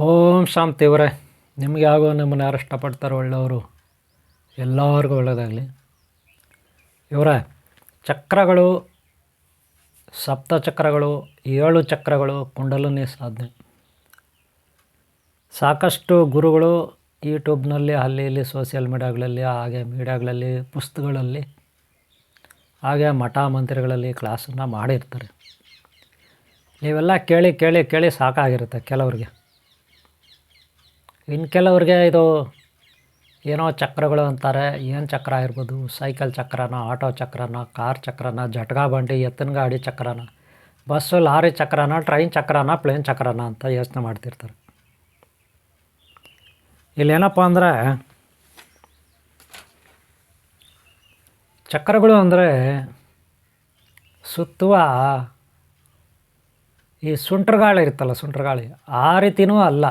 ಓಂ ಶಾಂತಿ ಇವರೇ, ನಿಮಗೆ ಆಗೋ ನಮ್ಮನ್ನು ಯಾರು ಇಷ್ಟಪಡ್ತಾರೋ ಒಳ್ಳೆಯವರು ಎಲ್ಲರಿಗೂ ಒಳ್ಳೆಯದಾಗಲಿ. ಇವರೇ, ಚಕ್ರಗಳು, ಸಪ್ತಚಕ್ರಗಳು, 7 ಚಕ್ರಗಳು, ಕುಂಡಲಿನಿ ಸಾಧನೆ. ಸಾಕಷ್ಟು ಗುರುಗಳು ಯೂಟ್ಯೂಬ್ನಲ್ಲಿ ಅಲ್ಲಿ ಇಲ್ಲಿ ಸೋಷಿಯಲ್ ಮೀಡಿಯಾಗಳಲ್ಲಿ, ಹಾಗೆ ಮೀಡಿಯಾಗಳಲ್ಲಿ, ಪುಸ್ತಕಗಳಲ್ಲಿ, ಹಾಗೆ ಮಠ ಮಂದಿರಗಳಲ್ಲಿ ಕ್ಲಾಸನ್ನು ಮಾಡಿರ್ತಾರೆ. ನೀವೆಲ್ಲ ಕೇಳಿ ಕೇಳಿ ಕೇಳಿ ಸಾಕಾಗಿರುತ್ತೆ ಕೆಲವ್ರಿಗೆ. ಇನ್ನು ಕೆಲವ್ರಿಗೆ ಇದು ಏನೋ ಚಕ್ರಗಳು ಅಂತಾರೆ. ಏನು ಚಕ್ರ ಇರ್ಬೋದು? ಸೈಕಲ್ ಚಕ್ರನ, ಆಟೋ ಚಕ್ರನ, ಕಾರ್ ಚಕ್ರನ, ಜಟ್ಗಾ ಬಂಡಿ, ಎತ್ತಿನ ಗಾಡಿ ಚಕ್ರನ, ಬಸ್ಸು ಲಾರಿ ಚಕ್ರನ, ಟ್ರೈನ್ ಚಕ್ರನ, ಪ್ಲೇನ್ ಚಕ್ರನ ಅಂತ ಯೋಚನೆ ಮಾಡ್ತಿರ್ತಾರೆ. ಇಲ್ಲೇನಪ್ಪ ಅಂದರೆ, ಚಕ್ರಗಳು ಅಂದರೆ ಸುತ್ತುವ ಈ ಸುಂಟ್ರಗಾಳಿ ಇರುತ್ತಲ್ಲ, ಸುಂಟ್ರಗಾಳಿ ಆ ರೀತಿಯೂ ಅಲ್ಲ.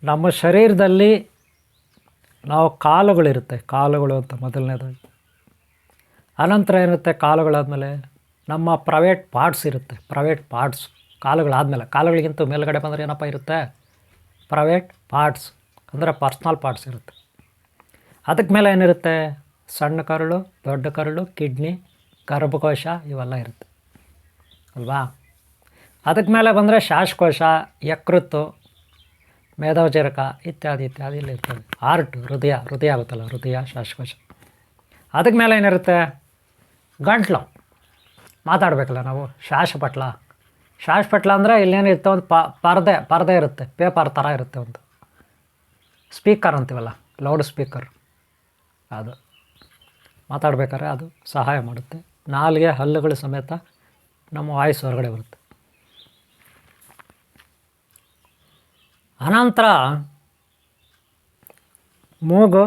ನಮ್ಮ ಶರೀರದಲ್ಲಿ ನಾವು ಕಾಲುಗಳಿರುತ್ತೆ, ಕಾಲುಗಳು ಅಂತ ಮೊದಲನೇದಾಗಿ. ಅನಂತರ ಏನಿರುತ್ತೆ? ಕಾಲುಗಳಾದಮೇಲೆ ನಮ್ಮ ಪ್ರೈವೇಟ್ ಪಾರ್ಟ್ಸ್ ಇರುತ್ತೆ. ಪ್ರೈವೇಟ್ ಪಾರ್ಟ್ಸ್ ಕಾಲುಗಳಾದಮೇಲೆ, ಕಾಲುಗಳಿಗಿಂತ ಮೇಲ್ಗಡೆ ಬಂದರೆ ಏನಪ್ಪ ಇರುತ್ತೆ? ಪ್ರೈವೇಟ್ ಪಾರ್ಟ್ಸ್ ಅಂದರೆ ಪರ್ಸ್ನಲ್ ಪಾರ್ಟ್ಸ್ ಇರುತ್ತೆ. ಅದಕ್ಕೆ ಮೇಲೆ ಏನಿರುತ್ತೆ? ಸಣ್ಣ ಕರುಳು, ದೊಡ್ಡ ಕರುಳು, ಕಿಡ್ನಿ, ಗರ್ಭಕೋಶ ಇವೆಲ್ಲ ಇರುತ್ತೆ ಅಲ್ವಾ? ಅದಕ್ಕೆ ಮೇಲೆ ಬಂದರೆ ಶ್ವಾಸಕೋಶ, ಯಕೃತ್ತು, ಮೇಧೋಜೀರಕ ಇತ್ಯಾದಿ ಇತ್ಯಾದಿ ಇಲ್ಲಿ ಇರ್ತದೆ. ಹಾರ್ಟ್, ಹೃದಯ ಆಗುತ್ತಲ್ಲ, ಹೃದಯ, ಶ್ವಾಸಕೋಶ. ಅದಕ್ಕೆ ಮೇಲೆ ಏನಿರುತ್ತೆ? ಗಂಟ್ಲು, ಮಾತಾಡಬೇಕಲ್ಲ ನಾವು. ಶ್ವಾಸಪಟ್ಲ ಅಂದರೆ ಇಲ್ಲೇನಿರುತ್ತೆ? ಒಂದು ಪರದೆ ಇರುತ್ತೆ, ಪೇಪರ್ ಥರ ಇರುತ್ತೆ, ಒಂದು ಸ್ಪೀಕರ್ ಅಂತೀವಲ್ಲ, ಲೌಡ್ ಸ್ಪೀಕರ್. ಅದು ಮಾತಾಡ್ಬೇಕಾದ್ರೆ ಅದು ಸಹಾಯ ಮಾಡುತ್ತೆ. ನಾಲಿಗೆ, ಹಲ್ಲುಗಳು ಸಮೇತ ನಮ್ಮ ವಾಯ್ಸ್ ಹೊರಗಡೆ ಬರುತ್ತೆ. ಅನಂತರ ಮೂಗು,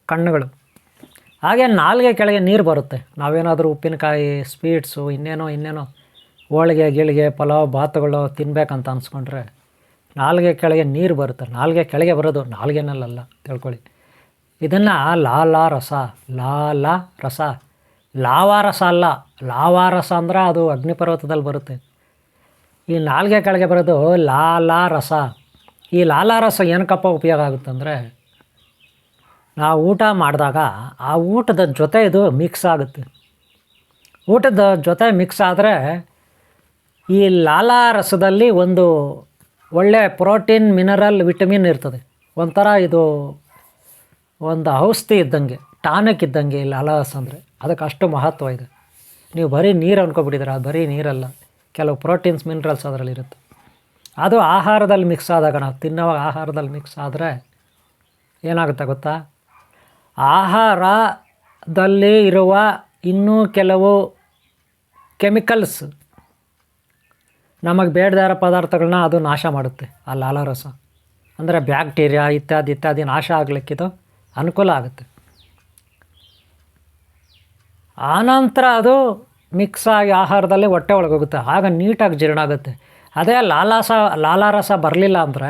ಕಣ್ಣುಗಳು, ಹಾಗೆ ನಾಲಿಗೆ ಕೆಳಗೆ ನೀರು ಬರುತ್ತೆ. ನಾವೇನಾದರೂ ಉಪ್ಪಿನಕಾಯಿ, ಸ್ವೀಟ್ಸು, ಇನ್ನೇನೋ ಹೋಳಿಗೆ ಗೀಳಿಗೆ, ಪಲಾವ್, ಬಾತುಗಳು ತಿನ್ನಬೇಕಂತ ಅನ್ಸ್ಕೊಂಡ್ರೆ ನಾಲಿಗೆ ಕೆಳಗೆ ನೀರು ಬರುತ್ತೆ. ನಾಲಿಗೆ ಕೆಳಗೆ ಬರೋದು, ನಾಲಿಗೆನಲ್ಲ ತಿಳ್ಕೊಳ್ಳಿ. ಇದನ್ನು ಲಾಲಾರಸ ಲಾವಾರಸ ಅಲ್ಲ. ಲಾವಾರಸ ಅಂದ್ರೆ ಅದು ಅಗ್ನಿಪರ್ವತದಲ್ಲಿ ಬರುತ್ತೆ. ಈ ನಾಲಿಗೆ ಕೆಳಗೆ ಬರೋದು ಲಾಲಾರಸ. ಈ ಲಾಲಾರಸ ಏನಕ್ಕಪ್ಪ ಉಪಯೋಗ ಆಗುತ್ತಂದರೆ, ನಾವು ಊಟ ಮಾಡಿದಾಗ ಆ ಊಟದ ಜೊತೆ ಇದು ಮಿಕ್ಸ್ ಆಗುತ್ತೆ. ಊಟದ ಜೊತೆ ಮಿಕ್ಸ್ ಆದರೆ ಈ ಲಾಲಾರಸದಲ್ಲಿ ಒಂದು ಒಳ್ಳೆಯ ಪ್ರೋಟೀನ್, ಮಿನರಲ್, ವಿಟಮಿನ್ ಇರ್ತದೆ. ಒಂಥರ ಇದು ಒಂದು ಔಷಧಿ ಇದ್ದಂಗೆ, ಟಾನಿಕ್ ಇದ್ದಂಗೆ ಈ ಲಾಲಾರಸ ಅಂದರೆ. ಅದಕ್ಕೆ ಅಷ್ಟು ಮಹತ್ವ ಇದೆ. ನೀವು ಬರೀ ನೀರು ಅಂದ್ಕೊಬಿಟ್ಟಿದ್ರೆ, ಅದು ಬರೀ ನೀರಲ್ಲ, ಕೆಲವು ಪ್ರೋಟೀನ್ಸ್, ಮಿನರಲ್ಸ್ ಅದರಲ್ಲಿರುತ್ತೆ. ಅದು ಆಹಾರದಲ್ಲಿ ಮಿಕ್ಸ್ ಆದಾಗ, ನಾವು ತಿನ್ನೋ ಆಹಾರದಲ್ಲಿ ಮಿಕ್ಸ್ ಆದರೆ ಏನಾಗುತ್ತೆ ಗೊತ್ತಾ? ಆಹಾರದಲ್ಲಿ ಇರುವ ಇನ್ನೂ ಕೆಲವು ಕೆಮಿಕಲ್ಸ್, ನಮಗೆ ಬೇಡದೇ ಇರೋ ಪದಾರ್ಥಗಳನ್ನ ಅದು ನಾಶ ಮಾಡುತ್ತೆ. ಆ ಲಾಲಾರಸ ಅಂದರೆ ಬ್ಯಾಕ್ಟೀರಿಯಾ ಇತ್ಯಾದಿ ನಾಶ ಆಗಲಿಕ್ಕಿದು ಅನುಕೂಲ ಆಗುತ್ತೆ. ಆನಂತರ ಅದು ಮಿಕ್ಸ್ ಆಗಿ ಆಹಾರದಲ್ಲಿ ಹೊಟ್ಟೆ ಒಳಗೋಗುತ್ತೆ. ಆಗ ನೀಟಾಗಿ ಜೀರ್ಣ ಆಗುತ್ತೆ. ಅದೇ ಲಾಲಾರಸ ಬರಲಿಲ್ಲ ಅಂದರೆ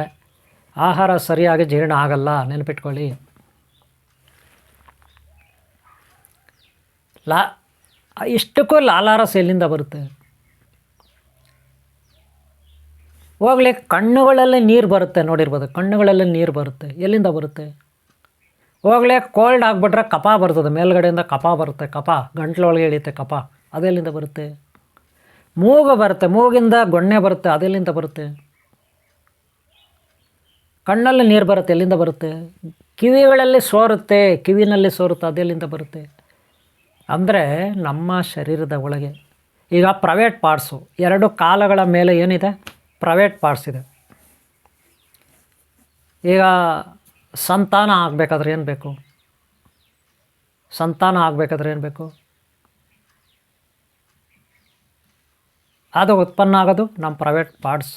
ಆಹಾರ ಸರಿಯಾಗಿ ಜೀರ್ಣ ಆಗಲ್ಲ, ನೆನಪಿಟ್ಕೊಳ್ಳಿ. ಇಷ್ಟಕ್ಕೂ ಲಾಲಾರಸ ಎಲ್ಲಿಂದ ಬರುತ್ತೆ? ಹೋಗ್ಲಿ, ಕಣ್ಣುಗಳಲ್ಲಿ ನೀರು ಬರುತ್ತೆ, ನೋಡಿರ್ಬೋದು. ಕಣ್ಣುಗಳಲ್ಲಿ ನೀರು ಬರುತ್ತೆ, ಎಲ್ಲಿಂದ ಬರುತ್ತೆ? ಹೋಗ್ಲಿ, ಕೋಲ್ಡ್ ಆಗಿಬಿಟ್ರೆ ಕಫ ಬರ್ತದೆ, ಮೇಲ್ಗಡೆಯಿಂದ ಕಫ ಬರುತ್ತೆ. ಕಫ ಗಂಟ್ಲೊಳಗೆ ಇಳಿಯುತ್ತೆ, ಕಫ ಅದೆಲ್ಲಿಂದ ಬರುತ್ತೆ? ಮೂಗು ಬರುತ್ತೆ, ಮೂಗಿಂದ ಗೊಣ್ಣೆ ಬರುತ್ತೆ, ಅದೆಲ್ಲಿಂದ ಬರುತ್ತೆ? ಕಣ್ಣಲ್ಲಿ ನೀರು ಬರುತ್ತೆ, ಎಲ್ಲಿಂದ ಬರುತ್ತೆ? ಕಿವಿಗಳಲ್ಲಿ ಕಿವಿನಲ್ಲಿ ಸೋರುತ್ತೆ, ಅದೆಲ್ಲಿಂದ ಬರುತ್ತೆ? ಅಂದರೆ ನಮ್ಮ ಶರೀರದ ಒಳಗೆ ಈಗ ಪ್ರೈವೇಟ್ ಪಾರ್ಟ್ಸು, 2 ಕಾಲುಗಳ ಮೇಲೆ ಏನಿದೆ? ಪ್ರೈವೇಟ್ ಪಾರ್ಟ್ಸ್ ಇದೆ. ಈಗ ಸಂತಾನ ಆಗಬೇಕಾದ್ರೆ ಏನು ಬೇಕು? ಅದು ಉತ್ಪನ್ನ ಆಗೋದು ನಮ್ಮ ಪ್ರೈವೇಟ್ ಪಾರ್ಟ್ಸ್.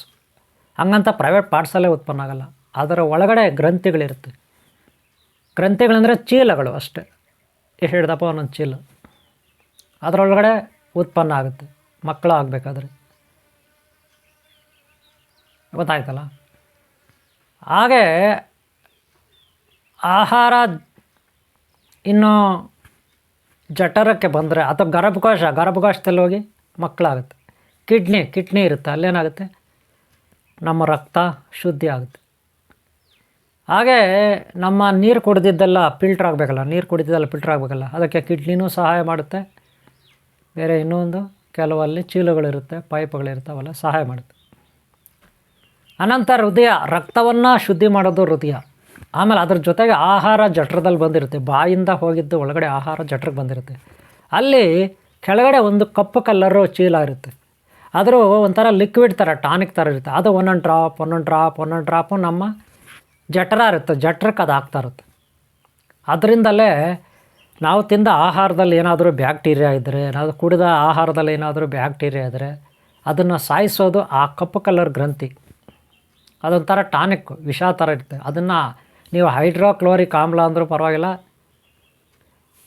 ಹಂಗಂತ ಪ್ರೈವೇಟ್ ಪಾರ್ಟ್ಸಲ್ಲೇ ಉತ್ಪನ್ನ ಆಗೋಲ್ಲ. ಅದರ ಒಳಗಡೆ ಗ್ರಂಥಿಗಳಿರುತ್ತೆ. ಗ್ರಂಥಿಗಳಂದರೆ ಚೀಲಗಳು ಅಷ್ಟೇ, ಎಷ್ಟು ಹಿಡ್ದಪ್ಪ ಒಂದೊಂದು ಚೀಲ, ಅದರೊಳಗಡೆ ಉತ್ಪನ್ನ ಆಗುತ್ತೆ ಮಕ್ಕಳು ಆಗಬೇಕಾದ್ರೆ. ಗೊತ್ತಾಯ್ತಲ್ಲ? ಹಾಗೆ ಆಹಾರ ಇನ್ನು ಜಠರಕ್ಕೆ ಬಂದರೆ, ಅಥವಾ ಗರ್ಭಕೋಶದಲ್ಲಿ ಹೋಗಿ ಮಕ್ಕಳಾಗುತ್ತೆ. ಕಿಡ್ನಿ ಇರುತ್ತೆ, ಅಲ್ಲೇನಾಗುತ್ತೆ, ನಮ್ಮ ರಕ್ತ ಶುದ್ಧಿ ಆಗುತ್ತೆ. ಹಾಗೇ ನಮ್ಮ ನೀರು ಕುಡಿದಿದ್ದೆಲ್ಲ ಫಿಲ್ಟ್ರ್ ಆಗಬೇಕಲ್ಲ, ಫಿಲ್ಟ್ರ್ ಆಗಬೇಕಲ್ಲ, ಅದಕ್ಕೆ ಕಿಡ್ನಿನೂ ಸಹಾಯ ಮಾಡುತ್ತೆ. ಬೇರೆ ಇನ್ನೊಂದು ಕೆಲವಲ್ಲಿ ಚೀಲಗಳಿರುತ್ತೆ, ಪೈಪ್ಗಳಿರ್ತಾವಲ್ಲ, ಸಹಾಯ ಮಾಡುತ್ತೆ. ಅನಂತರ ಹೃದಯ, ರಕ್ತವನ್ನು ಶುದ್ಧಿ ಮಾಡೋದು ಹೃದಯ. ಆಮೇಲೆ ಅದ್ರ ಜೊತೆಗೆ ಆಹಾರ ಜಠರದಲ್ಲಿ ಬಂದಿರುತ್ತೆ, ಬಾಯಿಂದ ಹೋಗಿದ್ದು ಒಳಗಡೆ ಆಹಾರ ಜಠರಕ್ಕೆ ಬಂದಿರುತ್ತೆ. ಅಲ್ಲಿ ಕೆಳಗಡೆ ಒಂದು ಕಪ್ಪು ಕಲ್ಲರು ಚೀಲ ಇರುತ್ತೆ, ಆದರೂ ಒಂಥರ ಲಿಕ್ವಿಡ್ ಥರ, ಟಾನಿಕ್ ಥರ ಇರುತ್ತೆ. ಅದು ಒಂದೊಂದು ಡ್ರಾಪು ನಮ್ಮ ಜಠರ ಇರುತ್ತೆ, ಜಠರಕ್ಕೆ ಅದು ಆಗ್ತಾ ಇರುತ್ತೆ. ಅದರಿಂದಲೇ ನಾವು ತಿಂದ ಆಹಾರದಲ್ಲಿ ಏನಾದರೂ ಬ್ಯಾಕ್ಟೀರಿಯಾ ಇದ್ದರೆ, ನಾವು ಕುಡಿದ ಆಹಾರದಲ್ಲಿ ಏನಾದರೂ ಬ್ಯಾಕ್ಟೀರಿಯಾ ಇದ್ದರೆ ಅದನ್ನು ಸಾಯಿಸೋದು ಆ ಕಪ್ಪು ಕಲ್ಲರ್ ಗ್ರಂಥಿ. ಅದೊಂಥರ ಟಾನಿಕ್, ವಿಷ ಥರ ಇರುತ್ತೆ. ಅದನ್ನು ನೀವು ಹೈಡ್ರೋಕ್ಲೋರಿಕ್ ಆಮ್ಲ ಅಂದರೂ ಪರವಾಗಿಲ್ಲ,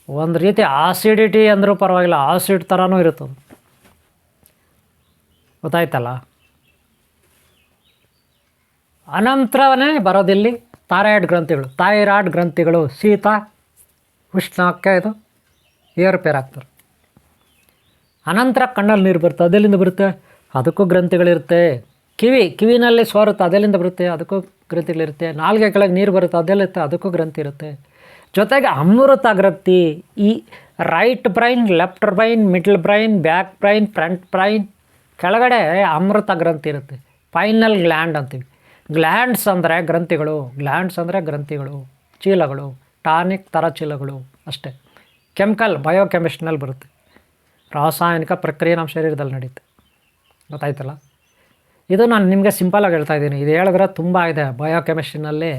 ಒಂದು ರೀತಿ ಆಸಿಡಿಟಿ ಅಂದರೂ ಪರವಾಗಿಲ್ಲ, ಆಸಿಡ್ ಥರನೂ ಇರುತ್ತದೆ. ಗೊತ್ತಾಯ್ತಲ್ಲ. ಅನಂತರವೇ ಬರೋದಿಲ್ಲಿ ಥೈರಾಯ್ಡ್ ಗ್ರಂಥಿಗಳು ಶೀತ ಉಷ್ಣಕ್ಕೆ ಇದು ಏರುಪೇರು ಆಗ್ತಾರೆ. ಅನಂತರ ಕಣ್ಣಲ್ಲಿ ನೀರು ಬರುತ್ತೆ, ಅದೆಲ್ಲಿಂದ ಬರುತ್ತೆ, ಅದಕ್ಕೂ ಗ್ರಂಥಿಗಳಿರುತ್ತೆ. ಕಿವಿನಲ್ಲಿ ಸೋರುತ್ತೆ, ಅದೆಲ್ಲಿಂದ ಬರುತ್ತೆ, ಅದಕ್ಕೂ ಗ್ರಂಥಿಗಳಿರುತ್ತೆ. ನಾಲ್ಗೆ ಕೆಳಗೆ ನೀರು ಬರುತ್ತೆ, ಅದೆಲ್ಲಿರುತ್ತೆ, ಅದಕ್ಕೂ ಗ್ರಂಥಿ ಇರುತ್ತೆ. ಜೊತೆಗೆ ಅಮೃತ ಗ್ರಂಥಿ, ಈ right brain, left brain, middle brain, back brain, front brain, ಕೆಳಗಡೆ ಅಮೃತ ಗ್ರಂಥಿ ಇರುತ್ತೆ. ಫೈನಲ್ ಗ್ಲ್ಯಾಂಡ್ ಅಂತೀವಿ. ಗ್ಲ್ಯಾಂಡ್ಸ್ ಅಂದರೆ ಗ್ರಂಥಿಗಳು, ಚೀಲಗಳು, ಟಾನಿಕ್ ಥರ ಚೀಲಗಳು ಅಷ್ಟೇ. ಬಯೋಕೆಮಿಸ್ಟ್ರಿನಲ್ಲಿ ಬರುತ್ತೆ, ರಾಸಾಯನಿಕ ಪ್ರಕ್ರಿಯೆ ನಮ್ಮ ಶರೀರದಲ್ಲಿ ನಡೀತೆ. ಗೊತ್ತಾಯ್ತಲ್ಲ. ಇದು ನಾನು ನಿಮಗೆ ಸಿಂಪಲಾಗಿ ಹೇಳ್ತಾ ಇದ್ದೀನಿ. ಇದು ಹೇಳಿದ್ರೆ ತುಂಬ ಇದೆ ಬಯೋಕೆಮಿಸ್ಟ್ರಿನಲ್ಲಿ,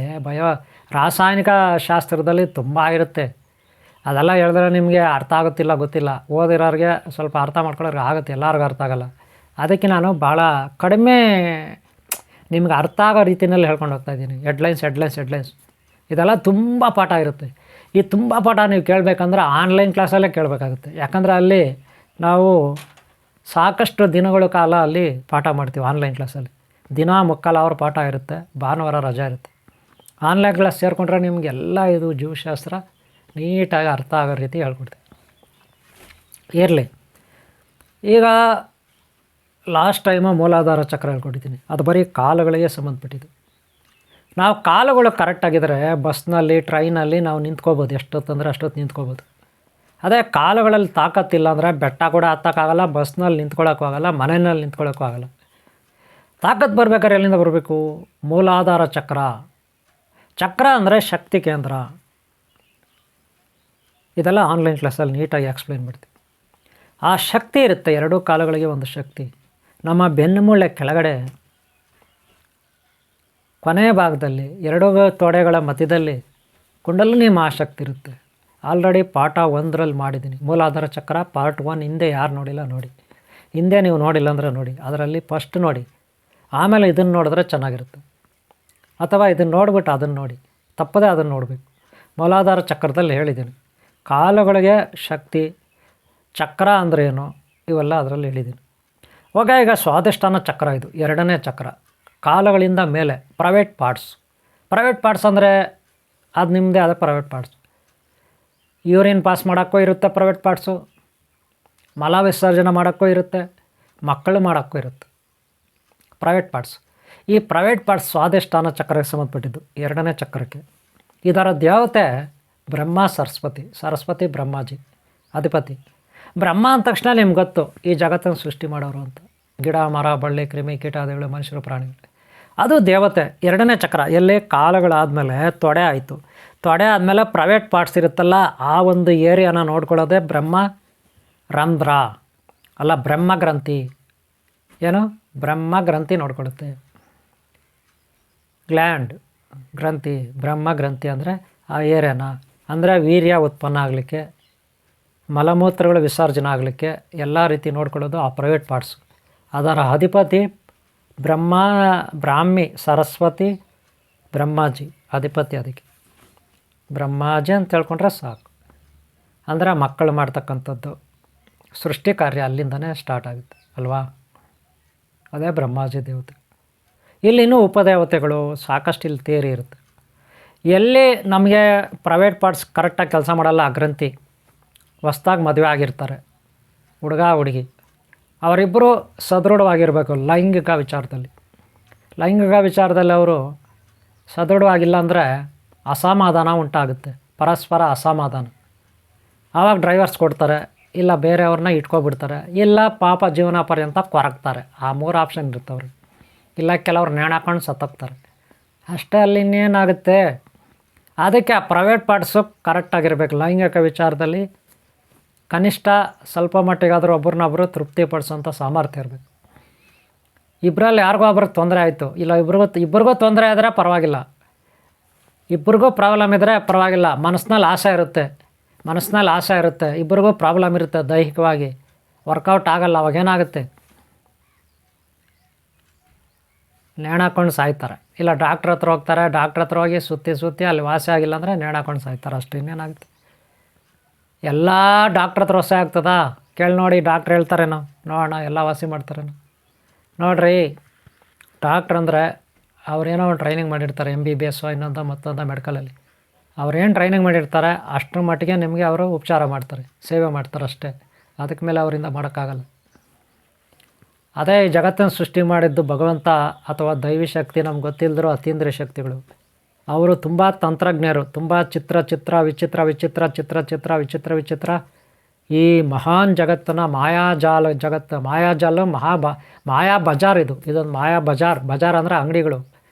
ರಾಸಾಯನಿಕ ಶಾಸ್ತ್ರದಲ್ಲಿ ತುಂಬ ಇರುತ್ತೆ. ಅದೆಲ್ಲ ಹೇಳಿದ್ರೆ ನಿಮಗೆ ಅರ್ಥ ಆಗುತ್ತಿಲ್ಲ, ಗೊತ್ತಿಲ್ಲ. ಓದಿರೋರಿಗೆ ಸ್ವಲ್ಪ ಅರ್ಥ ಮಾಡ್ಕೊಳ್ಳೋರಿಗೆ ಆಗುತ್ತೆ, ಎಲ್ಲರಿಗೂ ಅರ್ಥ ಆಗೋಲ್ಲ. ಅದಕ್ಕೆ ನಾನು ಭಾಳ ಕಡಿಮೆ ನಿಮ್ಗೆ ಅರ್ಥ ಆಗೋ ರೀತಿಯಲ್ಲಿ ಹೇಳ್ಕೊಂಡು ಹೋಗ್ತಾಯಿದ್ದೀನಿ. ಹೆಡ್ಲೈನ್ಸ್ ಇದೆಲ್ಲ ತುಂಬ ಪಾಠ ಇರುತ್ತೆ. ಈ ತುಂಬ ಪಾಠ ನೀವು ಕೇಳಬೇಕಂದ್ರೆ ಆನ್ಲೈನ್ ಕ್ಲಾಸಲ್ಲೇ ಕೇಳಬೇಕಾಗುತ್ತೆ. ಯಾಕಂದರೆ ಅಲ್ಲಿ ನಾವು ಸಾಕಷ್ಟು ದಿನಗಳ ಕಾಲ ಅಲ್ಲಿ ಪಾಠ ಮಾಡ್ತೀವಿ. ಆನ್ಲೈನ್ ಕ್ಲಾಸಲ್ಲಿ ದಿನ 3/4 ಅವರ್ ಪಾಠ ಇರುತ್ತೆ, ಭಾನುವಾರ ರಜೆ ಇರುತ್ತೆ. ಆನ್ಲೈನ್ ಕ್ಲಾಸ್ ಸೇರಿಕೊಂಡ್ರೆ ನಿಮಗೆಲ್ಲ ಇದು ಜೀವಶಾಸ್ತ್ರ ನೀಟಾಗಿ ಅರ್ಥ ಆಗೋ ರೀತಿ ಹೇಳ್ಕೊಡ್ತೀವಿ. ಇರಲಿ, ಈಗ ಲಾಸ್ಟ್ ಟೈಮು ಮೂಲಾಧಾರ ಚಕ್ರ ಹೇಳ್ಕೊಟ್ಟಿದ್ದೀನಿ. ಅದು ಬರೀ ಕಾಲುಗಳಿಗೆ ಸಂಬಂಧಪಟ್ಟಿದ್ದು. ನಾವು ಕಾಲುಗಳು ಕರೆಕ್ಟಾಗಿದ್ದರೆ ಬಸ್ನಲ್ಲಿ, ಟ್ರೈನಲ್ಲಿ ನಾವು ನಿಂತ್ಕೋಬೋದು. ಎಷ್ಟೊತ್ತಂದರೆ ಅಷ್ಟೊತ್ತು ನಿಂತ್ಕೋಬೋದು. ಅದೇ ಕಾಲುಗಳಲ್ಲಿ ತಾಕತ್ತಿಲ್ಲ ಅಂದರೆ ಬೆಟ್ಟ ಕೂಡ ಹತ್ತಕ್ಕಾಗಲ್ಲ, ಬಸ್ನಲ್ಲಿ ನಿಂತ್ಕೊಳ್ಳೋಕ್ಕಾಗಲ್ಲ, ಮನೆಯಲ್ಲಿ ನಿಂತ್ಕೊಳ್ಳೋಕ್ಕೂ ಆಗಲ್ಲ. ತಾಕತ್ತು ಬರ್ಬೇಕಾದ್ರೆ ಎಲ್ಲಿಂದ ಬರಬೇಕು? ಮೂಲಾಧಾರ ಚಕ್ರ ಅಂದರೆ ಶಕ್ತಿ ಕೇಂದ್ರ. ಇದೆಲ್ಲ ಆನ್ಲೈನ್ ಕ್ಲಾಸಲ್ಲಿ ನೀಟಾಗಿ ಎಕ್ಸ್ಪ್ಲೇನ್ ಮಾಡ್ತೀವಿ. ಆ ಶಕ್ತಿ ಇರುತ್ತೆ, ಎರಡೂ ಕಾಲುಗಳಿಗೆ ಒಂದು ಶಕ್ತಿ. ನಮ್ಮ ಬೆನ್ನುಮೂಳೆ ಕೆಳಗಡೆ ಕೊನೆಯ ಭಾಗದಲ್ಲಿ, ಎರಡೂ ತೊಡೆಗಳ ಮಧ್ಯದಲ್ಲಿ ಕುಂಡಲಿನಿ ಮಹಾಶಕ್ತಿ ಇರುತ್ತೆ. ಆಲ್ರೆಡಿ ಪಾಠ 1ರಲ್ಲಿ ಮಾಡಿದ್ದೀನಿ. ಮೂಲಾಧಾರ ಚಕ್ರ ಪಾರ್ಟ್ 1 ಹಿಂದೆ ಯಾರು ನೋಡಿಲ್ಲ ನೋಡಿ. ಹಿಂದೆ ನೀವು ನೋಡಿಲ್ಲ ಅಂದರೆ ನೋಡಿ, ಅದರಲ್ಲಿ ಫಸ್ಟ್ ನೋಡಿ, ಆಮೇಲೆ ಇದನ್ನು ನೋಡಿದ್ರೆ ಚೆನ್ನಾಗಿರುತ್ತೆ. ಅಥವಾ ಇದನ್ನು ನೋಡಿಬಿಟ್ಟು ಅದನ್ನು ನೋಡಿ, ತಪ್ಪದೇ ಅದನ್ನು ನೋಡಬೇಕು. ಮೂಲಾಧಾರ ಚಕ್ರದಲ್ಲಿ ಹೇಳಿದ್ದೀನಿ. ಕಾಲುಗಳಿಗೆ ಶಕ್ತಿ, ಚಕ್ರ ಅಂದರೆ ಏನು, ಇವೆಲ್ಲ ಅದರಲ್ಲಿ ಹೇಳಿದ್ದೀನಿ. ಈಗ ಸ್ವಾದಿಷ್ಠಾನ ಚಕ್ರ, ಇದು 2ನೇ ಚಕ್ರ. ಕಾಲುಗಳಿಂದ ಮೇಲೆ ಪ್ರೈವೇಟ್ ಪಾರ್ಟ್ಸ್ ಅಂದರೆ ಅದು ನಿಮ್ಮದೇ ಆದ ಪ್ರೈವೇಟ್ ಪಾರ್ಟ್ಸ್. ಯೂರಿನ್ ಪಾಸ್ ಮಾಡೋಕ್ಕೂ ಇರುತ್ತೆ ಪ್ರೈವೇಟ್ ಪಾರ್ಟ್ಸು, ಮಲ ವಿಸರ್ಜನೆ ಮಾಡೋಕ್ಕೂ ಇರುತ್ತೆ, ಮಕ್ಕಳು ಮಾಡೋಕ್ಕೂ ಇರುತ್ತೆ ಪ್ರೈವೇಟ್ ಪಾರ್ಟ್ಸ್. ಈ ಪ್ರೈವೇಟ್ ಪಾರ್ಟ್ಸ್ ಸ್ವಾದಿಷ್ಠಾನ ಚಕ್ರಕ್ಕೆ ಸಂಬಂಧಪಟ್ಟಿದ್ದು, 2ನೇ ಚಕ್ರಕ್ಕೆ. ಇದರ ದೇವತೆ ಬ್ರಹ್ಮ ಸರಸ್ವತಿ ಬ್ರಹ್ಮಾಜಿ ಅಧಿಪತಿ. ಬ್ರಹ್ಮ ಅಂದ ತಕ್ಷಣ ನಿಮ್ಗೆ ಗೊತ್ತು, ಈ ಜಗತ್ತನ್ನು ಸೃಷ್ಟಿ ಮಾಡೋರು ಅಂತ. ಗಿಡ, ಮರ, ಬಳ್ಳಿ, ಕ್ರಿಮಿ, ಕೀಟಾದಿಗಳು, ಮನುಷ್ಯರು, ಪ್ರಾಣಿಗಳು. ಅದು ದೇವತೆ. 2ನೇ ಚಕ್ರ ಎಲ್ಲಿ? ಕಾಲುಗಳಾದಮೇಲೆ ತೊಡೆ ಆಯಿತು. ತೊಡೆ ಆದಮೇಲೆ ಪ್ರೈವೇಟ್ ಪಾರ್ಟ್ಸ್ ಇರುತ್ತಲ್ಲ, ಆ ಒಂದು ಏರಿಯಾನ ನೋಡ್ಕೊಳ್ಳೋದೇ ರಂಧ್ರ ಅಲ್ಲ, ಬ್ರಹ್ಮಗ್ರಂಥಿ. ಏನು? ಬ್ರಹ್ಮಗ್ರಂಥಿ ನೋಡ್ಕೊಳ್ಳುತ್ತೆ. ಗ್ಲ್ಯಾಂಡ್ ಗ್ರಂಥಿ, ಬ್ರಹ್ಮಗ್ರಂಥಿ ಅಂದರೆ ಆ ಏರಿಯಾನ, ಅಂದರೆ ವೀರ್ಯ ಉತ್ಪನ್ನ ಆಗಲಿಕ್ಕೆ, ಮಲಮೂತ್ರಗಳು ವಿಸರ್ಜನೆ ಆಗಲಿಕ್ಕೆ ಎಲ್ಲ ರೀತಿ ನೋಡ್ಕೊಳ್ಳೋದು ಆ ಪ್ರೈವೇಟ್ ಪಾರ್ಟ್ಸು. ಅದರ ಅಧಿಪತಿ ಬ್ರಾಹ್ಮಿ ಸರಸ್ವತಿ ಬ್ರಹ್ಮಾಜಿ ಅಧಿಪತಿ. ಅದಕ್ಕೆ ಬ್ರಹ್ಮಾಜಿ ಅಂತ ಹೇಳ್ಕೊಂಡ್ರೆ ಸಾಕು. ಅಂದರೆ ಮಕ್ಕಳು ಮಾಡ್ತಕ್ಕಂಥದ್ದು ಸೃಷ್ಟಿ ಕಾರ್ಯ ಅಲ್ಲಿಂದನೇ ಸ್ಟಾರ್ಟ್ ಆಗುತ್ತೆ ಅಲ್ವಾ? ಅದೇ ಬ್ರಹ್ಮಾಜಿ ದೇವತೆ. ಇಲ್ಲಿನ್ನೂ ಉಪದೇವತೆಗಳು ಸಾಕಷ್ಟು ಇಲ್ಲಿ ಥಿಯರಿ ಇರುತ್ತೆ. ಎಲ್ಲಿ ನಮಗೆ ಪ್ರೈವೇಟ್ ಪಾರ್ಟ್ಸ್ ಕರೆಕ್ಟಾಗಿ ಕೆಲಸ ಮಾಡಲ್ಲ, ಆ ಗ್ರಂಥಿ ಹೊಸ್ದಾಗಿ ಮದುವೆ ಆಗಿರ್ತಾರೆ ಹುಡುಗ ಹುಡುಗಿ, ಅವರಿಬ್ಬರು ಸದೃಢವಾಗಿರಬೇಕು ಲೈಂಗಿಕ ವಿಚಾರದಲ್ಲಿ. ಲೈಂಗಿಕ ವಿಚಾರದಲ್ಲಿ ಅವರು ಸದೃಢವಾಗಿಲ್ಲ ಅಂದರೆ ಅಸಮಾಧಾನ ಉಂಟಾಗುತ್ತೆ, ಪರಸ್ಪರ ಅಸಮಾಧಾನ. ಆವಾಗ ಡ್ರೈವರ್ಸ್ ಕೊಡ್ತಾರೆ, ಇಲ್ಲ ಬೇರೆಯವ್ರನ್ನ ಇಟ್ಕೊಬಿಡ್ತಾರೆ, ಇಲ್ಲ ಪಾಪ ಜೀವನ ಪರ್ಯಂತ ಕೊರಗ್ತಾರೆ. ಆ 3 ಆಪ್ಷನ್ ಇರ್ತವ್ರಿ. ಇಲ್ಲ ಕೆಲವ್ರು ನೇಣಾಕೊಂಡು ಸತ್ತೋಗ್ತಾರೆ ಅಷ್ಟೇ. ಅಲ್ಲಿ ಇನ್ನೇನಾಗುತ್ತೆ. ಅದಕ್ಕೆ ಆ ಪ್ರೈವೇಟ್ ಪಾರ್ಟ್ಸು ಕರೆಕ್ಟಾಗಿರ್ಬೇಕು. ಲೈಂಗಿಕ ವಿಚಾರದಲ್ಲಿ ಕನಿಷ್ಠ ಸ್ವಲ್ಪ ಮಟ್ಟಿಗಾದರೂ ಒಬ್ರನ್ನೊಬ್ಬರು ತೃಪ್ತಿಪಡಿಸೋಂಥ ಸಾಮರ್ಥ್ಯ ಇರಬೇಕು. ಇಬ್ಬರಲ್ಲಿ ಯಾರಿಗೋ ಒಬ್ರಿಗೆ ತೊಂದರೆ ಆಯಿತು, ಇಲ್ಲ ಇಬ್ಬರಿಗೂ ತೊಂದರೆ ಆದರೆ ಪರವಾಗಿಲ್ಲ, ಇಬ್ಬರಿಗೂ ಪ್ರಾಬ್ಲಮ್ ಇದ್ದರೆ ಪರವಾಗಿಲ್ಲ. ಮನಸ್ಸಿನಲ್ಲಿ ಆಸೆ ಇರುತ್ತೆ, ಇಬ್ಬರಿಗೂ ಪ್ರಾಬ್ಲಮ್ ಇರುತ್ತೆ, ದೈಹಿಕವಾಗಿ ವರ್ಕೌಟ್ ಆಗಲ್ಲ. ಅವಾಗೇನಾಗುತ್ತೆ, ನೇಣಾಕೊಂಡು ಸಾಯ್ತಾರೆ. ಇಲ್ಲ ಡಾಕ್ಟ್ರ್ ಹತ್ರ ಹೋಗ್ತಾರೆ, ಡಾಕ್ಟ್ರ್ ಹತ್ರ ಹೋಗಿ ಸುತ್ತಿ ಅಲ್ಲಿ ವಾಸಿ ಆಗಿಲ್ಲ ಅಂದರೆ ನೇಣಾಕೊಂಡು ಸಾಯ್ತಾರೆ ಅಷ್ಟೇ. ಇನ್ನೇನಾಗುತ್ತೆ. ಎಲ್ಲ ಡಾಕ್ಟ್ರ್ ಹತ್ರ ವಾಸಿ ಆಗ್ತದಾ? ಕೇಳಿ ನೋಡಿ, ಡಾಕ್ಟ್ರ್ ಹೇಳ್ತಾರೇನೋ, ನೋಡೋಣ ಎಲ್ಲ ವಾಸಿ ಮಾಡ್ತಾರೇನೋ. ನೋಡಿರಿ, ಡಾಕ್ಟ್ರ್ ಅಂದರೆ ಅವ್ರೇನೋ ಟ್ರೈನಿಂಗ್ ಮಾಡಿರ್ತಾರೆ, MBBS ಇನ್ನೊಂದು ಮತ್ತೊಂದು ಮೆಡಿಕಲಲ್ಲಿ. ಅವ್ರೇನು ಟ್ರೈನಿಂಗ್ ಮಾಡಿರ್ತಾರೆ ಅಷ್ಟರ ಮಟ್ಟಿಗೆ ನಿಮಗೆ ಅವರು ಉಪಚಾರ ಮಾಡ್ತಾರೆ, ಸೇವೆ ಮಾಡ್ತಾರೆ ಅಷ್ಟೇ. ಅದಕ್ಕೆ ಮೇಲೆ ಅವರಿಂದ ಮಾಡೋಕ್ಕಾಗಲ್ಲ. ಅದೇ ಈ ಜಗತ್ತನ್ನು ಸೃಷ್ಟಿ ಮಾಡಿದ್ದು ಭಗವಂತ ಅಥವಾ ದೈವಿ ಶಕ್ತಿ, ನಮ್ಗೆ ಗೊತ್ತಿಲ್ಲದಿರೋ ಅತೀಂದ್ರಿಯ ಶಕ್ತಿಗಳು. ಅವರು ತುಂಬ ತಂತ್ರಜ್ಞರು, ತುಂಬ ವಿಚಿತ್ರ ಈ ಮಹಾನ್ ಜಗತ್ತನ್ನು ಮಾಯಾ ಬಜಾರ್ ಇದೊಂದು ಮಾಯಾ ಬಜಾರ್ ಅಂದರೆ ಅಂಗಡಿಗಳು,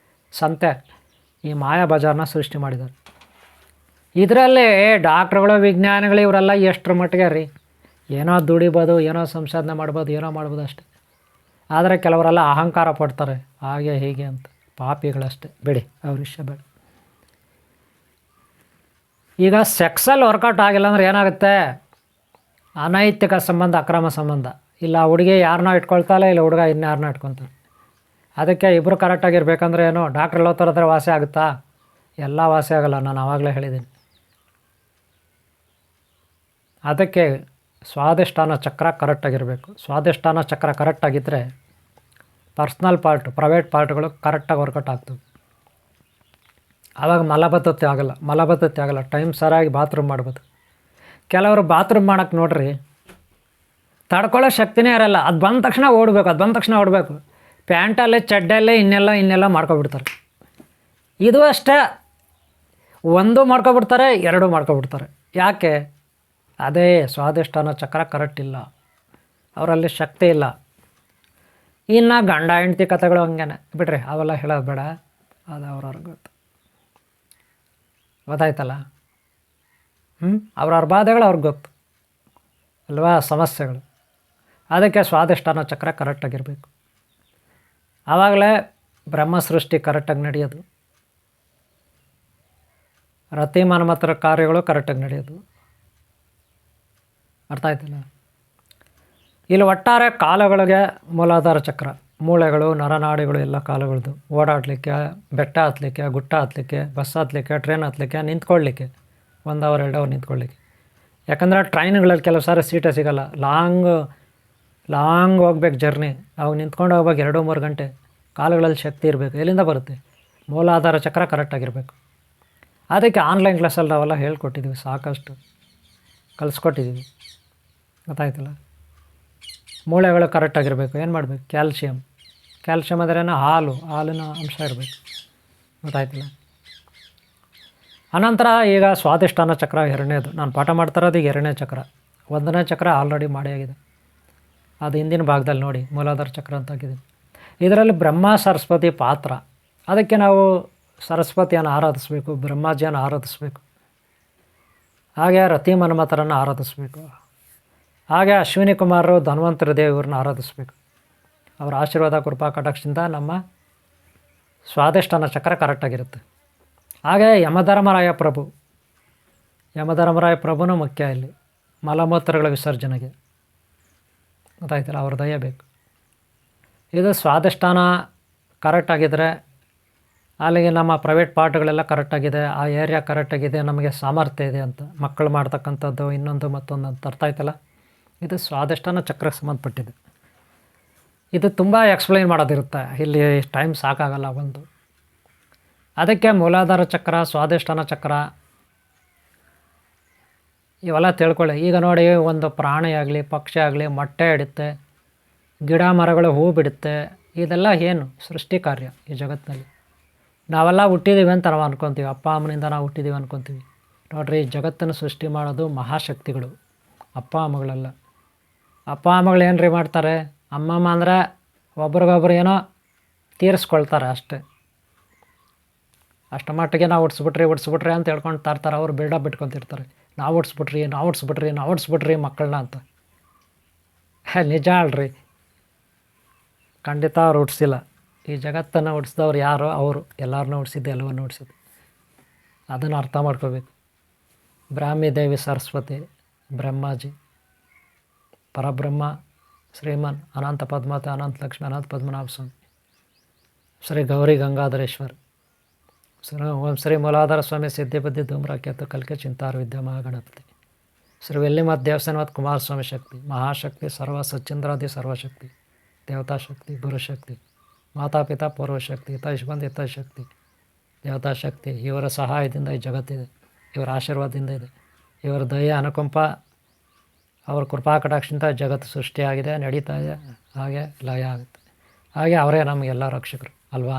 ಸಂತೆ. ಈ ಮಾಯಾ ಬಜಾರ್ನ ಸೃಷ್ಟಿ ಮಾಡಿದ್ದಾರೆ. ಇದರಲ್ಲಿ ಡಾಕ್ಟ್ರುಗಳು, ವಿಜ್ಞಾನಿಗಳು ಇವರೆಲ್ಲ ಎಷ್ಟರ ಮಟ್ಟಿಗೆ ರೀ, ಏನೋ ದುಡಿಬೋದು, ಏನೋ ಸಂಶೋಧನೆ ಮಾಡ್ಬೋದು, ಏನೋ ಮಾಡ್ಬೋದು ಅಷ್ಟೆ. ಆದರೆ ಕೆಲವರೆಲ್ಲ ಅಹಂಕಾರ ಪಡ್ತಾರೆ, ಹಾಗೆ ಹೀಗೆ ಅಂತ. ಪಾಪಿಗಳಷ್ಟೇ, ಬಿಡಿ, ಅವ್ರ ವಿಷಯ ಬೇಡ. ಈಗ ಸೆಕ್ಸಲ್ಲಿ ವರ್ಕೌಟ್ ಆಗಿಲ್ಲ ಅಂದರೆ ಏನಾಗುತ್ತೆ, ಅನೈತಿಕ ಸಂಬಂಧ, ಅಕ್ರಮ ಸಂಬಂಧ. ಇಲ್ಲ ಹುಡುಗಿ ಯಾರನ್ನೋ ಇಟ್ಕೊಳ್ತಾಳೆ, ಇಲ್ಲ ಹುಡುಗ ಇನ್ಯಾರನ್ನೋ ಇಟ್ಕೊತಾನೆ. ಅದಕ್ಕೆ ಇಬ್ಬರು ಕರೆಕ್ಟಾಗಿರ್ಬೇಕಂದ್ರೆ ಏನು, ಡಾಕ್ಟ್ರಲ್ಲಿ ಓದ್ತಾರಾದ್ರೆ ವಾಸಿ ಆಗುತ್ತಾ? ಎಲ್ಲ ವಾಸಿ ಆಗೋಲ್ಲ, ನಾನು ಆವಾಗಲೇ ಹೇಳಿದ್ದೀನಿ. ಅದಕ್ಕೆ ಸ್ವಾದಿಷ್ಠಾನ ಚಕ್ರ ಕರೆಕ್ಟಾಗಿರಬೇಕು. ಸ್ವಾದಿಷ್ಠಾನ ಚಕ್ರ ಕರೆಕ್ಟಾಗಿದ್ದರೆ ಪರ್ಸ್ನಲ್ ಪ್ರೈವೇಟ್ ಪಾರ್ಟ್ಗಳು ಕರೆಕ್ಟಾಗಿ ವರ್ಕೌಟ್ ಆಗ್ತವೆ. ಆವಾಗ ಮಲಬದ್ಧತೆ ಆಗಲ್ಲ. ಟೈಮ್ ಸರಿಯಾಗಿ ಬಾತ್ರೂಮ್ ಮಾಡ್ಬೋದು. ಕೆಲವರು ಬಾತ್ರೂಮ್ ಮಾಡೋಕ್ಕೆ ನೋಡ್ರಿ, ತಡ್ಕೊಳ್ಳೋ ಶಕ್ತಿನೇ ಇರಲ್ಲ. ಅದು ಬಂದ ತಕ್ಷಣ ಓಡಬೇಕು. ಪ್ಯಾಂಟಲ್ಲೇ ಚಡ್ಡಲ್ಲೇ ಇನ್ನೆಲ್ಲ ಮಾಡ್ಕೊಬಿಡ್ತಾರೆ. ಇದು ಅಷ್ಟೇ, 1 ಮಾಡ್ಕೊಬಿಡ್ತಾರೆ, 2 ಮಾಡ್ಕೊಬಿಡ್ತಾರೆ. ಯಾಕೆ? ಅದೇ ಸ್ವಾದಿಷ್ಠಾನ ಚಕ್ರ ಕರೆಕ್ಟ್ ಇಲ್ಲ, ಅವರಲ್ಲಿ ಶಕ್ತಿ ಇಲ್ಲ. ಇನ್ನು ಗಂಡ ಹೆಂಡ್ತಿ ಕಥೆಗಳು ಹಂಗೇನೆ ಬಿಡ್ರಿ, ಅವೆಲ್ಲ ಹೇಳೋದು ಬೇಡ, ಅದು ಅವ್ರವ್ರಿಗೆ ಗೊತ್ತಾಯ್ತಲ್ಲ. ಅವ್ರವ್ರ ಬಾಧೆಗಳು ಅವ್ರಿಗೆ ಗೊತ್ತು ಅಲ್ವಾ, ಸಮಸ್ಯೆಗಳು. ಅದಕ್ಕೆ ಸ್ವಾದಿಷ್ಠಾನ ಚಕ್ರ ಕರೆಕ್ಟಾಗಿರಬೇಕು. ಆವಾಗಲೇ ಬ್ರಹ್ಮ ಸೃಷ್ಟಿ ಕರೆಕ್ಟಾಗಿ ನಡೆಯೋದು, ರತಿ ಮನ್ಮಥರ ಕಾರ್ಯಗಳು ಕರೆಕ್ಟಾಗಿ ನಡೆಯೋದು. ಅರ್ಥ ಆಯ್ತಲ್ಲ. ಇಲ್ಲಿ ಒಟ್ಟಾರೆ ಕಾಲಗಳಿಗೆ ಮೂಲಾಧಾರ ಚಕ್ರ, ಮೂಳೆಗಳು, ನರನಾಡಿಗಳು ಎಲ್ಲ ಕಾಲಗಳದ್ದು. ಓಡಾಡಲಿಕ್ಕೆ, ಬೆಟ್ಟ ಹತ್ತಲಿಕ್ಕೆ, ಗುಟ್ಟ ಹತ್ತಲಿಕ್ಕೆ, ಬಸ್ ಹತ್ತಲಿಕ್ಕೆ, ಟ್ರೈನ್ ಹತ್ತಲಿಕ್ಕೆ, ನಿಂತ್ಕೊಳ್ಳಿಕ್ಕೆ, 1 ಅವರ್ 2 ಅವರ್ ನಿಂತ್ಕೊಳ್ಳಿಕ್ಕೆ. ಯಾಕಂದರೆ ಟ್ರೈನ್ಗಳಲ್ಲಿ ಕೆಲವು ಸಾರಿ ಸೀಟೇ ಸಿಗೋಲ್ಲ, ಲಾಂಗ್ ಹೋಗ್ಬೇಕು ಜರ್ನಿ. ಅವಾಗ ನಿಂತ್ಕೊಂಡು ಹೋಗ್ಬೇಕು 2-3 ಗಂಟೆ. ಕಾಲುಗಳಲ್ಲಿ ಶಕ್ತಿ ಇರಬೇಕು. ಎಲ್ಲಿಂದ ಬರುತ್ತೆ? ಮೂಲಾಧಾರ ಚಕ್ರ ಕರೆಕ್ಟಾಗಿರಬೇಕು. ಅದಕ್ಕೆ ಆನ್ಲೈನ್ ಕ್ಲಾಸಲ್ಲಿ ನಾವೆಲ್ಲ ಹೇಳ್ಕೊಟ್ಟಿದ್ದೀವಿ, ಸಾಕಷ್ಟು ಕಲಿಸ್ಕೊಟ್ಟಿದ್ದೀವಿ. ಗೊತ್ತಾಯ್ತಲ್ಲ. ಮೂಳೆಗಳು ಕರೆಕ್ಟಾಗಿರಬೇಕು. ಏನು ಮಾಡಬೇಕು? ಕ್ಯಾಲ್ಶಿಯಮ್ ಅಂದ್ರೇನು? ಹಾಲಿನ ಅಂಶ ಇರಬೇಕು. ಗೊತ್ತಾಯ್ತಲ್ಲ. ಅನಂತರ ಈಗ ಸ್ವಾದಿಷ್ಠಾನ ಚಕ್ರ 2ನೇದು ನಾನು ಪಾಠ ಮಾಡ್ತಾರೋದು. ಈಗ 2ನೇ ಚಕ್ರ. 1ನೇ ಚಕ್ರ ಆಲ್ರೆಡಿ ಮಾಡಿ ಆಗಿದೆ, ಅದು ಹಿಂದಿನ ಭಾಗದಲ್ಲಿ ನೋಡಿ, ಮೂಲಾಧಾರ ಚಕ್ರ ಅಂತ ಹಾಕಿದ್ದೀನಿ. ಇದರಲ್ಲಿ ಬ್ರಹ್ಮ ಸರಸ್ವತಿ ಪಾತ್ರ. ಅದಕ್ಕೆ ನಾವು ಸರಸ್ವತಿಯನ್ನು ಆರಾಧಿಸಬೇಕು, ಬ್ರಹ್ಮಾಜಿಯನ್ನು ಆರಾಧಿಸಬೇಕು, ಹಾಗೆ ರತಿ ಮನ್ಮಥರನ್ನು ಆರಾಧಿಸಬೇಕು, ಹಾಗೆ ಅಶ್ವಿನಿ ಕುಮಾರರು, ಧನ್ವಂತರ ದೇವ್ರನ್ನ ಆರಾಧಿಸಬೇಕು. ಅವರ ಆಶೀರ್ವಾದ, ಕೃಪಾ ಕಟಾಕ್ಷದಿಂದ ನಮ್ಮ ಸ್ವಾದಿಷ್ಠಾನ ಚಕ್ರ ಕರೆಕ್ಟಾಗಿರುತ್ತೆ. ಹಾಗೆ ಯಮಧರ್ಮರಾಯ ಪ್ರಭುನೂ ಮುಖ್ಯ ಇಲ್ಲಿ, ಮಲಮೂತ್ರಗಳ ವಿಸರ್ಜನೆಗೆ. ಗೊತ್ತಾಯ್ತಲ್ಲ, ಅವ್ರ ದಯ ಬೇಕು. ಇದು ಸ್ವಾದಿಷ್ಠಾನ ಕರೆಕ್ಟಾಗಿದ್ದರೆ ಅಲ್ಲಿಗೆ ನಮ್ಮ ಪ್ರೈವೇಟ್ ಪಾರ್ಟ್ಗಳೆಲ್ಲ ಕರೆಕ್ಟಾಗಿದೆ, ಆ ಏರಿಯಾ ಕರೆಕ್ಟಾಗಿದೆ, ನಮಗೆ ಸಾಮರ್ಥ್ಯ ಇದೆ ಅಂತ. ಮಕ್ಕಳು ಮಾಡ್ತಕ್ಕಂಥದ್ದು, ಇನ್ನೊಂದು ಮತ್ತೊಂದು ಅಂತ. ಅರ್ಥ ಆಯ್ತಲ್ಲ. ಇದು ಸ್ವಾದಿಷ್ಠಾನ ಚಕ್ರಕ್ಕೆ ಸಂಬಂಧಪಟ್ಟಿದೆ. ಇದು ತುಂಬ ಎಕ್ಸ್ಪ್ಲೈನ್ ಮಾಡೋದಿರುತ್ತೆ, ಇಲ್ಲಿ ಟೈಮ್ ಸಾಕಾಗಲ್ಲ ಒಂದು. ಅದಕ್ಕೆ ಮೂಲಾಧಾರ ಚಕ್ರ, ಸ್ವಾದಿಷ್ಠಾನ ಚಕ್ರ ಇವೆಲ್ಲ ತಿಳ್ಕೊಳ್ಳಿ. ಈಗ ನೋಡಿ, ಒಂದು ಪ್ರಾಣಿ ಆಗಲಿ, ಪಕ್ಷಿ ಆಗಲಿ ಮೊಟ್ಟೆ ಇಡುತ್ತೆ, ಗಿಡ ಮರಗಳು ಹೂ ಬಿಡುತ್ತೆ. ಇದೆಲ್ಲ ಏನು ಸೃಷ್ಟಿ ಕಾರ್ಯ ಈ ಜಗತ್ತಿನಲ್ಲಿ. ನಾವೆಲ್ಲ ಹುಟ್ಟಿದ್ದೀವಿ ಅಂತ ನಾವು ಅಂದ್ಕೊತೀವಿ, ಅಪ್ಪ ಅಮ್ಮನಿಂದ ನಾವು ಹುಟ್ಟಿದ್ದೀವಿ ಅಂದ್ಕೊತೀವಿ. ನೋಡಿರಿ, ಜಗತ್ತನ್ನು ಸೃಷ್ಟಿ ಮಾಡೋದು ಮಹಾಶಕ್ತಿಗಳು, ಅಪ್ಪ ಅಮ್ಮಗಳೆಲ್ಲ. ಅಪ್ಪ ಅಮ್ಮಗಳು ಏನು ರೀ ಮಾಡ್ತಾರೆ, ಅಮ್ಮಮ್ಮ ಅಂದರೆ ಒಬ್ರಿಗೊಬ್ರು ಏನೋ ತೀರಿಸ್ಕೊಳ್ತಾರೆ ಅಷ್ಟೇ. ಅಷ್ಟು ಮಟ್ಟಿಗೆ ನಾವು ಉಡ್ಸ್ಬಿಟ್ರಿ ಅಂತ ಹೇಳ್ಕೊಂಡು ತರ್ತಾರೆ. ಅವ್ರು ಬಿಲ್ಡಪ್ ಬಿಟ್ಕೊತಿರ್ತಾರೆ, ನಾವು ಉಡ್ಸ್ಬಿಟ್ರಿ ಮಕ್ಕಳನ್ನ ಅಂತ. ನಿಜ ಅಲ್ರಿ, ಖಂಡಿತ ಅವ್ರು ಹುಡ್ಸಿಲ್ಲ. ಈ ಜಗತ್ತನ್ನು ಹುಡ್ಸಿದವ್ರು ಯಾರೋ ಅವರು ಎಲ್ಲರನ್ನೂ ಹುಡ್ಸಿದ್ದು, ಎಲ್ಲವನ್ನೂ ಹುಡ್ಸಿದ್ದು. ಅದನ್ನು ಅರ್ಥ ಮಾಡ್ಕೋಬೇಕು. ಬ್ರಾಹ್ಮಿ ದೇವಿ ಸರಸ್ವತಿ, ಬ್ರಹ್ಮಾಜಿ, ಪರಬ್ರಹ್ಮ, ಶ್ರೀಮನ್ ಅನಂತ ಪದ್ಮಾವತಿ, ಅನಂತ ಲಕ್ಷ್ಮಿ, ಅನಂತ ಪದ್ಮನಾಭ ಸ್ವಾಮಿ, ಶ್ರೀ ಗೌರಿ ಗಂಗಾಧರೇಶ್ವರ್, ಓಂ ಶ್ರೀ ಮೂಲಾಧಾರ ಸ್ವಾಮಿ ಸಿದ್ಧಿಬುದ್ಧಿ ಧೂಮ್ರಾಕೇತು ಕಲ್ಕೆ ಚಿಂತಾರು ವಿದ್ಯಾ ಮಹಾಗಣಪತಿ, ಶ್ರೀ ವೆಲ್ಲಿಮತ್ ದೇವಸ್ಥಾನವತ್ ಕುಮಾರಸ್ವಾಮಿ ಶಕ್ತಿ, ಮಹಾಶಕ್ತಿ, ಸರ್ವ ಸಚ್ಚಿಂದ್ರಾದಿ ಸರ್ವಶಕ್ತಿ, ದೇವತಾಶಕ್ತಿ, ಗುರುಶಕ್ತಿ, ಮಾತಾಪಿತಾ ಪೂರ್ವಶಕ್ತಿ, ಹಿತೈಷಬಂಧು ದೇವತಾಶಕ್ತಿ. ಇವರ ಸಹಾಯದಿಂದ ಈ ಜಗತ್ತಿದೆ, ಇವರ ಆಶೀರ್ವಾದದಿಂದ ಇದೆ, ಇವರ ದಯೆ ಅನುಕಂಪ, ಅವ್ರ ಕೃಪಾ ಕಟಾಕ್ಷಿಂದ ಜಗತ್ತು ಸೃಷ್ಟಿಯಾಗಿದೆ, ನಡೀತಾ ಇದೆ, ಹಾಗೆ ಲಯ ಆಗುತ್ತೆ. ಹಾಗೆ ಅವರೇ ನಮಗೆಲ್ಲ ರಕ್ಷಕರು ಅಲ್ವಾ.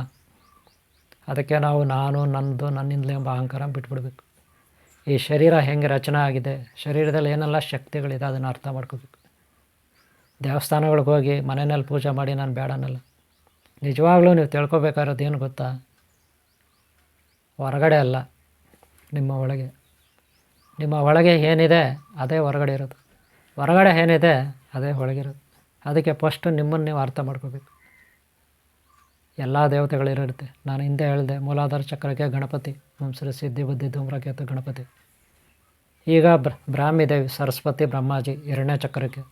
ಅದಕ್ಕೆ ನಾವು ನಾನು ನನ್ನದು ನನ್ನಿಂದಲೇ ಎಂಬ ಅಹಂಕಾರ ಬಿಟ್ಬಿಡ್ಬೇಕು. ಈ ಶರೀರ ಹೆಂಗೆ ರಚನೆ ಆಗಿದೆ, ಶರೀರದಲ್ಲಿ ಏನೆಲ್ಲ ಶಕ್ತಿಗಳಿದೆ ಅದನ್ನು ಅರ್ಥ ಮಾಡ್ಕೋಬೇಕು. ದೇವಸ್ಥಾನಗಳಿಗೆ ಹೋಗಿ ಮನೆಯಲ್ಲಿ ಪೂಜೆ ಮಾಡಿ ನಾನು ಬೇಡ ಅನ್ನಲ್ಲ. ನಿಜವಾಗ್ಲೂ ನೀವು ತಿಳ್ಕೊಬೇಕಾಗಿರೋದು ಏನು ಗೊತ್ತಾ, ಹೊರಗಡೆ ಅಲ್ಲ, ನಿಮ್ಮ ಒಳಗೆ ಏನಿದೆ ಅದೇ ಹೊರಗಡೆ ಇರೋದು, ಹೊರಗಡೆ ಏನಿದೆ ಅದೇ ಒಳಗಿರೋದು. ಅದಕ್ಕೆ ಫಸ್ಟು ನಿಮ್ಮನ್ನು ನೀವು ಅರ್ಥ ಮಾಡ್ಕೋಬೇಕು. ಎಲ್ಲ ದೇವತೆಗಳಿರುತ್ತೆ. ನಾನು ಹಿಂದೆ ಹೇಳಿದೆ, ಮೂಲಾಧಾರ ಚಕ್ರಕ್ಕೆ ಗಣಪತಿ, ಓಂ ಶ್ರೀ ಸಿದ್ಧಿ ಬುದ್ಧಿ ಧೂಮ್ರಕೇತು ಗಣಪತಿ. ಈಗ ಬ್ರಾಹ್ಮಿ ದೇವಿ ಸರಸ್ವತಿ, ಬ್ರಹ್ಮಾಜಿ 2ನೇ ಚಕ್ರಕ್ಕೆ.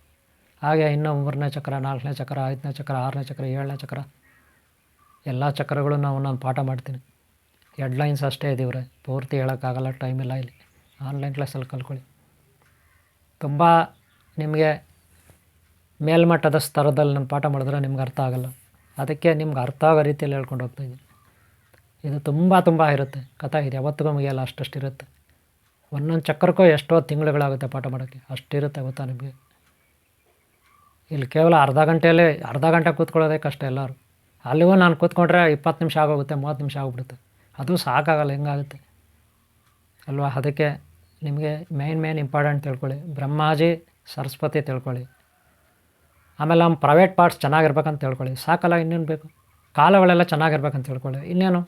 ಹಾಗೆ ಇನ್ನೂ 3ನೇ ಚಕ್ರ, 4ನೇ ಚಕ್ರ, 5ನೇ ಚಕ್ರ, 6ನೇ ಚಕ್ರ, 7ನೇ ಚಕ್ರ, ಎಲ್ಲ ಚಕ್ರಗಳು ನಾನು ಪಾಠ ಮಾಡ್ತೀನಿ. ಹೆಡ್ಲೈನ್ಸ್ ಅಷ್ಟೇ ಇದೀವ್ರೆ, ಪೂರ್ತಿ ಹೇಳೋಕ್ಕಾಗಲ್ಲ, ಟೈಮ್ ಇಲ್ಲ. ಇಲ್ಲಿ ಆನ್ಲೈನ್ ಕ್ಲಾಸಲ್ಲಿ ಕಲ್ತ್ಕೊಳ್ಳಿ. ತುಂಬ ನಿಮಗೆ ಮೇಲ್ಮಟ್ಟದ ಸ್ತರದಲ್ಲಿ ನಾನು ಪಾಠ ಮಾಡಿದ್ರೆ ನಿಮ್ಗೆ ಅರ್ಥ ಆಗೋಲ್ಲ. ಅದಕ್ಕೆ ನಿಮ್ಗೆ ಅರ್ಥ ಆಗೋ ರೀತಿಯಲ್ಲಿ ಹೇಳ್ಕೊಂಡು ಹೋಗ್ತಾಯಿದ್ದೀನಿ. ಇದು ತುಂಬ ಇರುತ್ತೆ ಕಥೆ. ಇದು ಯಾವತ್ತಿಗೂ ಮುಗಿಯಲ್ಲ, ಅಷ್ಟಷ್ಟು ಇರುತ್ತೆ. ಒಂದೊಂದು ಚಕ್ರಕ್ಕೂ ಎಷ್ಟೋ ತಿಂಗಳುಗಳಾಗುತ್ತೆ ಪಾಠ ಮಾಡೋಕ್ಕೆ, ಅಷ್ಟಿರುತ್ತೆ ಗೊತ್ತಾ ನಿಮಗೆ. ಇಲ್ಲಿ ಕೇವಲ ಅರ್ಧ ಗಂಟೆ ಕೂತ್ಕೊಳ್ಳೋದೇ ಕಷ್ಟ ಎಲ್ಲರೂ. ಅಲ್ಲಿಗೂ ನಾನು ಕೂತ್ಕೊಂಡ್ರೆ 20 ನಿಮಿಷ ಆಗೋಗುತ್ತೆ, 30 ನಿಮಿಷ ಆಗೋಗ್ಬಿಡುತ್ತೆ. ಅದು ಸಾಕಾಗಲ್ಲ, ಹೆಂಗಾಗುತ್ತೆ ಅಲ್ವಾ. ಅದಕ್ಕೆ ನಿಮಗೆ ಮೇನ್ ಇಂಪಾರ್ಟೆಂಟ್ ತಿಳ್ಕೊಳ್ಳಿ. ಬ್ರಹ್ಮಾಜಿ ಸರಸ್ವತಿ ತಿಳ್ಕೊಳ್ಳಿ. ಆಮೇಲೆ ನಮ್ಮ ಪ್ರೈವೇಟ್ ಪಾರ್ಟ್ಸ್ ಚೆನ್ನಾಗಿರ್ಬೇಕಂತ ತಿಳ್ಕೊಳ್ಳಿ, ಸಾಕಲ್ಲ. ಇನ್ನೇನು ಬೇಕು, ಕಾಲುಗಳೆಲ್ಲ ಚೆನ್ನಾಗಿರ್ಬೇಕಂತ ತಿಳ್ಕೊಳ್ಳಿ, ಇನ್ನೇನು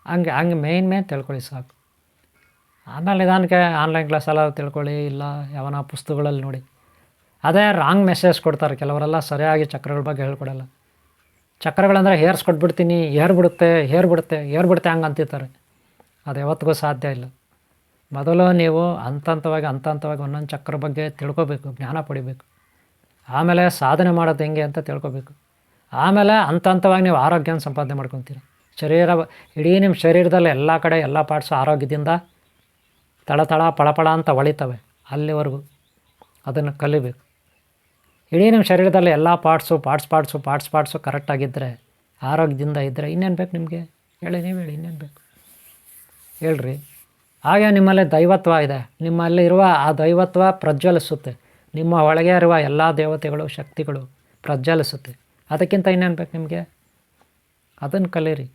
ಹಂಗೆ ಮೇನ್ ತಿಳ್ಕೊಳ್ಳಿ ಸಾಕು. ಆಮೇಲೆ ನಿಧಾನಕ್ಕೆ ಆನ್ಲೈನ್ ಕ್ಲಾಸೆಲ್ಲ ತಿಳ್ಕೊಳ್ಳಿ, ಇಲ್ಲ ಯಾವನ ಪುಸ್ತಕಗಳಲ್ಲಿ ನೋಡಿ. ಅದೇ ರಾಂಗ್ ಮೆಸೇಜ್ ಕೊಡ್ತಾರೆ ಕೆಲವರೆಲ್ಲ, ಸರಿಯಾಗಿ ಚಕ್ರಗಳ ಬಗ್ಗೆ ಹೇಳ್ಕೊಡಲ್ಲ. ಚಕ್ರಗಳಂದರೆ ಹೇರ್ಸ್ ಕೊಟ್ಬಿಡ್ತೀನಿ, ಏರ್ಬಿಡುತ್ತೆ ಹಂಗೆ ಅಂತಿರ್ತಾರೆ. ಅದು ಯಾವತ್ತಿಗೂ ಸಾಧ್ಯ ಇಲ್ಲ. ಮೊದಲು ನೀವು ಹಂತವಾಗಿ ಒಂದೊಂದು ಚಕ್ರ ಬಗ್ಗೆ ತಿಳ್ಕೊಬೇಕು, ಜ್ಞಾನ ಪಡಿಬೇಕು. ಆಮೇಲೆ ಸಾಧನೆ ಮಾಡೋದು ಹೆಂಗೆ ಅಂತ ತಿಳ್ಕೊಬೇಕು. ಆಮೇಲೆ ಹಂತವಾಗಿ ನೀವು ಆರೋಗ್ಯನ ಸಂಪಾದನೆ ಮಾಡ್ಕೊತೀರ. ಇಡೀ ನಿಮ್ಮ ಶರೀರದಲ್ಲಿ ಎಲ್ಲ ಕಡೆ ಎಲ್ಲ ಪಾರ್ಟ್ಸು ಆರೋಗ್ಯದಿಂದ ತಳ ಪಳಪಳ ಅಂತ ಹೊಳಿತವೆ. ಅಲ್ಲಿವರೆಗೂ ಅದನ್ನು ಕಲಿಬೇಕು. ಇಡೀ ನಿಮ್ಮ ಶರೀರದಲ್ಲಿ ಎಲ್ಲ ಪಾರ್ಟ್ಸು ಕರೆಕ್ಟಾಗಿದ್ದರೆ, ಆರೋಗ್ಯದಿಂದ ಇದ್ದರೆ ಇನ್ನೇನು ಬೇಕು ನಿಮಗೆ? ಹೇಳಿ, ನೀವು ಹೇಳಿ, ಇನ್ನೇನು ಬೇಕು ಹೇಳ್ರಿ. ಹಾಗೆ ನಿಮ್ಮಲ್ಲಿ ದೈವತ್ವ ಇದೆ, ನಿಮ್ಮಲ್ಲಿ ಇರುವ ಆ ದೈವತ್ವ ಪ್ರಜ್ವಲಿಸುತ್ತೆ. ನಿಮ್ಮ ಒಳಗೆ ಇರುವ ಎಲ್ಲ ದೇವತೆಗಳು, ಶಕ್ತಿಗಳು ಪ್ರಜ್ವಲಿಸುತ್ತೆ. ಅದಕ್ಕಿಂತ ಇನ್ನೇನು ಬೇಕು ನಿಮಗೆ? ಅದನ್ನು ಕಲೀರಿ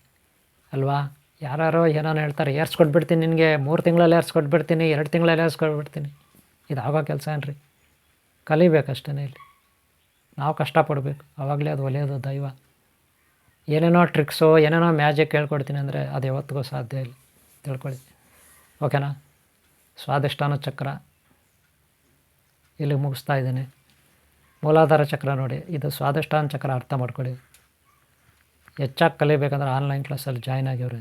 ಅಲ್ವಾ. ಯಾರು ಏನೇನು ಹೇಳ್ತಾರೆ, ಏರ್ಸ್ಕೊಟ್ಬಿಡ್ತೀನಿ ನಿನಗೆ, 3 ತಿಂಗಳಲ್ಲಿ ಏರ್ಸ್ಕೊಟ್ಬಿಡ್ತೀನಿ, 2 ತಿಂಗಳಲ್ಲಿ ಏರ್ಸ್ಕೊಟ್ಬಿಡ್ತೀನಿ. ಇದಾಗೋ ಕೆಲಸ ಏನ್ರಿ? ಕಲಿಬೇಕಷ್ಟೇ. ಇಲ್ಲಿ ನಾವು ಕಷ್ಟಪಡಬೇಕು, ಆವಾಗಲೇ ಅದು ಒಳ್ಳೆಯದು. ದೈವ ಏನೇನೋ ಟ್ರಿಕ್ಸು, ಏನೇನೋ ಮ್ಯಾಜಿಕ್ ಹೇಳ್ಕೊಡ್ತೀನಿ ಅಂದರೆ ಅದು ಯಾವತ್ತಿಗೂ ಸಾಧ್ಯ ಇಲ್ಲ, ತಿಳ್ಕೊಳ್ಳಿ. ಓಕೆನಾ? ಸ್ವಾಧಿಷ್ಠಾನ ಚಕ್ರ ಇಲ್ಲಿ ಮುಗಿಸ್ತಾ ಇದ್ದೀನಿ. ಮೂಲಾಧಾರ ಚಕ್ರ ನೋಡಿ, ಇದು ಸ್ವಾಧಿಷ್ಠಾನ ಚಕ್ರ. ಅರ್ಥ ಮಾಡ್ಕೊಳ್ಳಿ. ಹೆಚ್ಚಾಗಿ ಕಲಿಬೇಕಂದ್ರೆ ಆನ್ಲೈನ್ ಕ್ಲಾಸಲ್ಲಿ ಜಾಯ್ನ್ ಆಗಿವ್ರೆ.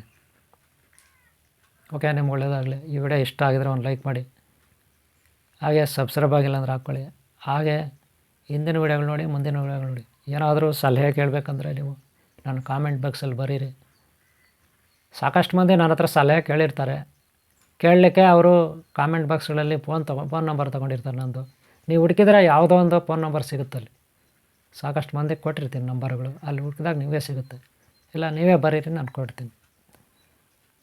ಓಕೆ, ನಿಮ್ಗೆ ಒಳ್ಳೆಯದಾಗಲಿ. ಈ ವಿಡಿಯೋ ಇಷ್ಟ ಆಗಿದ್ರೆ ಒಂದು ಲೈಕ್ ಮಾಡಿ, ಹಾಗೆ ಸಬ್ಸ್ಕ್ರೈಬ್ ಆಗಿಲ್ಲ ಅಂದ್ರೆ ಹಾಕ್ಕೊಳ್ಳಿ. ಹಾಗೆ ಹಿಂದಿನ ವಿಡಿಯೋಗಳು ನೋಡಿ, ಮುಂದಿನ ವಿಡಿಯೋಗಳು ನೋಡಿ. ಏನಾದರೂ ಸಲಹೆ ಕೇಳಬೇಕಂದ್ರೆ ನೀವು ನನ್ನ ಕಾಮೆಂಟ್ ಬಾಕ್ಸಲ್ಲಿ ಬರೀರಿ. ಸಾಕಷ್ಟು ಮಂದಿ ನನ್ನ ಹತ್ರ ಸಲಹೆ ಕೇಳಿರ್ತಾರೆ. ಕೇಳಲಿಕ್ಕೆ ಅವರು ಕಾಮೆಂಟ್ ಬಾಕ್ಸ್ಗಳಲ್ಲಿ ಫೋನ್ ನಂಬರ್ ತೊಗೊಂಡಿರ್ತಾರೆ ನಂದು. ನೀವು ಹುಡುಕಿದ್ರೆ ಯಾವುದೋ ಒಂದು ಫೋನ್ ನಂಬರ್ ಸಿಗುತ್ತಲ್ಲಿ. ಸಾಕಷ್ಟು ಮಂದಿಗೆ ಕೊಟ್ಟಿರ್ತೀನಿ ನಂಬರ್ಗಳು. ಅಲ್ಲಿ ಹುಡುಕಿದಾಗ ನೀವೇ ಸಿಗುತ್ತೆ, ಇಲ್ಲ ನೀವೇ ಬರೀರಿ, ನಾನು ಕೊಡ್ತೀನಿ.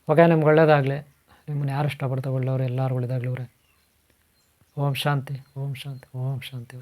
ಓಕೆ, ನಿಮ್ಗೆ ಒಳ್ಳೆಯದಾಗಲಿ. ನಿಮ್ಮನ್ನು ಯಾರು ಇಷ್ಟಪಡ್ತಾ ಒಳ್ಳೆಯವರು ಎಲ್ಲರೂ ಒಳ್ಳೆಯದಾಗಲಿ. ಓಂ ಶಾಂತಿ, ಓಂ ಶಾಂತಿ, ಓಂ ಶಾಂತಿ.